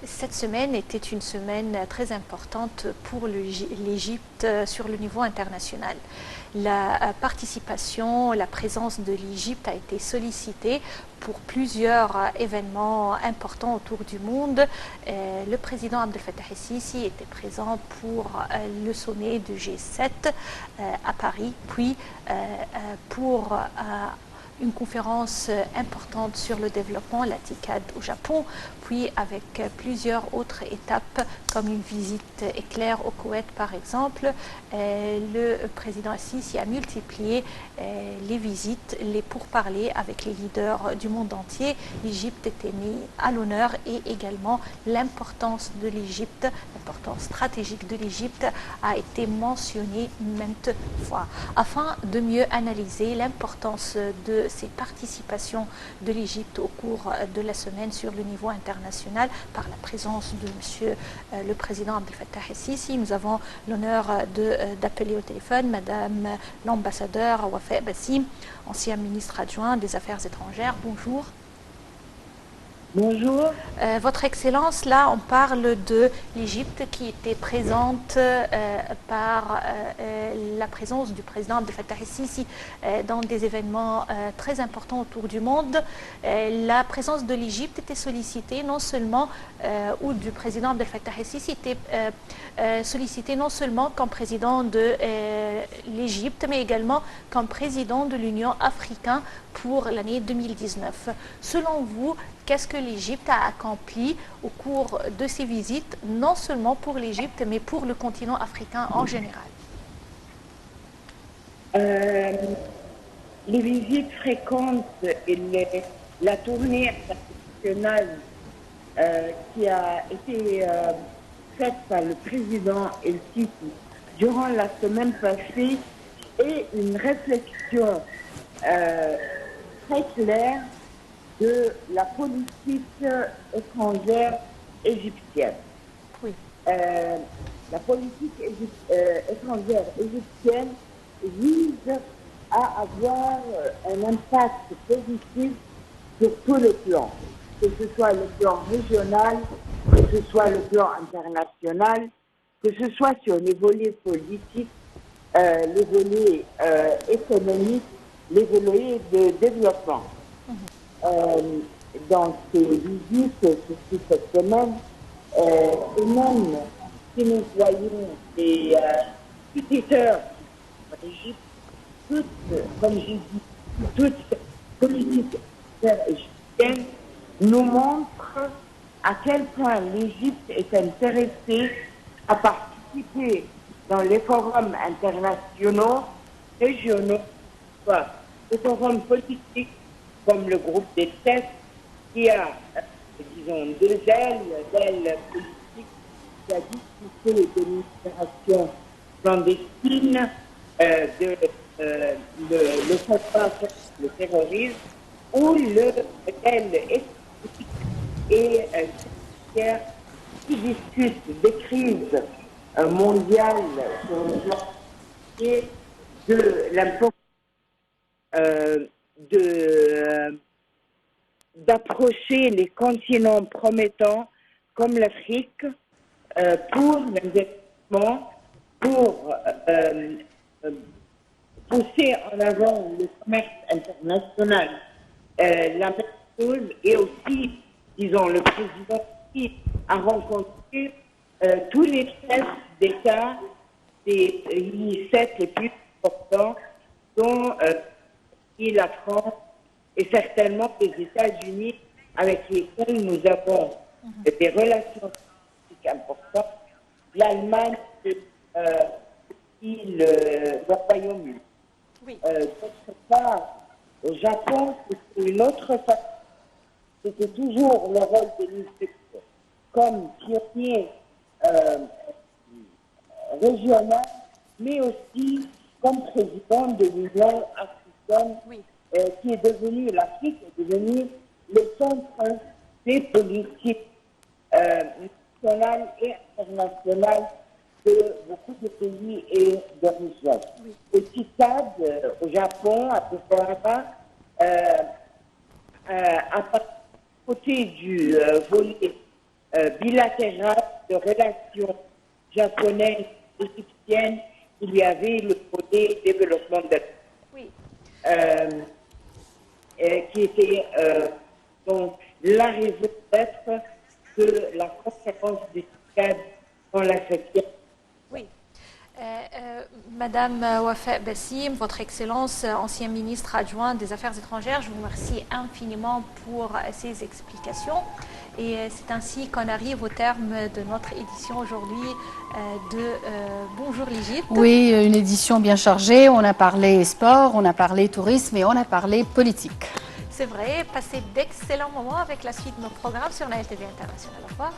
Cette semaine était une semaine très importante pour l'Égypte sur le niveau international. La participation, la présence de l'Égypte a été sollicitée pour plusieurs événements importants autour du monde. Le président Abdel Fattah el-Sisi était présent pour le sommet du G7 à Paris, puis pour une conférence importante sur le développement, la TICAD au Japon, puis avec plusieurs autres étapes comme une visite éclair au Koweït par exemple. Le président Sisi a multiplié les visites, les pourparlers avec les leaders du monde entier. L'Égypte était mise à l'honneur et également l'importance de l'Égypte, l'importance stratégique de l'Égypte a été mentionnée maintes fois. Afin de mieux analyser l'importance de ces participations de l'Égypte au cours de la semaine sur le niveau international par la présence de Monsieur le Président Abdel Fattah el-Sisi. Nous avons l'honneur d'appeler au téléphone Madame l'ambassadeur Wafa Bassim, ancien ministre adjoint des Affaires étrangères. Bonjour. Bonjour. Votre Excellence, là, on parle de l'Égypte qui était présente par la présence du président Abdel Fattah el-Sisi dans des événements très importants autour du monde. La présence de l'Égypte était sollicitée non seulement, ou du président Abdel Fattah el-Sisi était sollicité non seulement comme président de l'Égypte, mais également comme président de l'Union africaine pour l'année 2019. Selon vous, qu'est-ce que l'Égypte a accompli au cours de ses visites, non seulement pour l'Égypte, mais pour le continent africain en général? Les visites fréquentes et la tournée internationale qui a été faite par le président El-Sisi durant la semaine passée est une réflexion très claire de la politique étrangère égyptienne. Oui. La politique étrangère égyptienne vise à avoir un impact positif sur tous les plans, que ce soit le plan régional, que ce soit le plan international, que ce soit sur les volets politiques, les volets économiques, les volets de développement. Dans ces visites, surtout cette semaine, et même si nous voyons des visiteurs en Égypte, comme j'ai dit, toute politique égyptienne nous montre à quel point l'Égypte est intéressée à participer dans les forums internationaux, régionaux, soit les forums politiques, comme le groupe des tests, qui a, disons, deux ailes, l'aile politique qui a discuté de l'immigration clandestine, le combat contre le terrorisme, ou l'aile économique et financière qui discute des crises mondiales sur le plan et de l'importance d'approcher les continents promettants comme l'Afrique pour l'investissement, pour pousser en avant le commerce international. La même chose, et aussi, disons, le président qui a rencontré tous les chefs d'État des pays 7 les plus importants, dont la France et certainement les États-Unis, avec lesquels nous avons des relations politiques importantes, l'Allemagne et le Royaume-Uni. Oui. D'autre part, au Japon, c'était une autre façon. C'était toujours le rôle de l'Égypte comme pionnier régional, mais aussi comme président de l'Union africaine, Oui. Qui est devenue, l'Afrique est devenue le centre des politiques nationales et internationales de beaucoup de pays et de régions. Oui. Au TICAD, au Japon, à Yokohama, à côté du volet bilatérale de relations japonaises et égyptiennes, il y avait le projet développement de Oui. qui était donc la raison d'être de la conférence du CICAD dans la 7e. Oui. Madame Wafa Bassim, Votre Excellence, ancien ministre adjoint des Affaires étrangères, je vous remercie infiniment pour ces explications. Et c'est ainsi qu'on arrive au terme de notre édition aujourd'hui de Bonjour l'Égypte. Oui, une édition bien chargée. On a parlé sport, on a parlé tourisme et on a parlé politique. C'est vrai, passez d'excellents moments avec la suite de nos programmes sur la LTV International. Au revoir.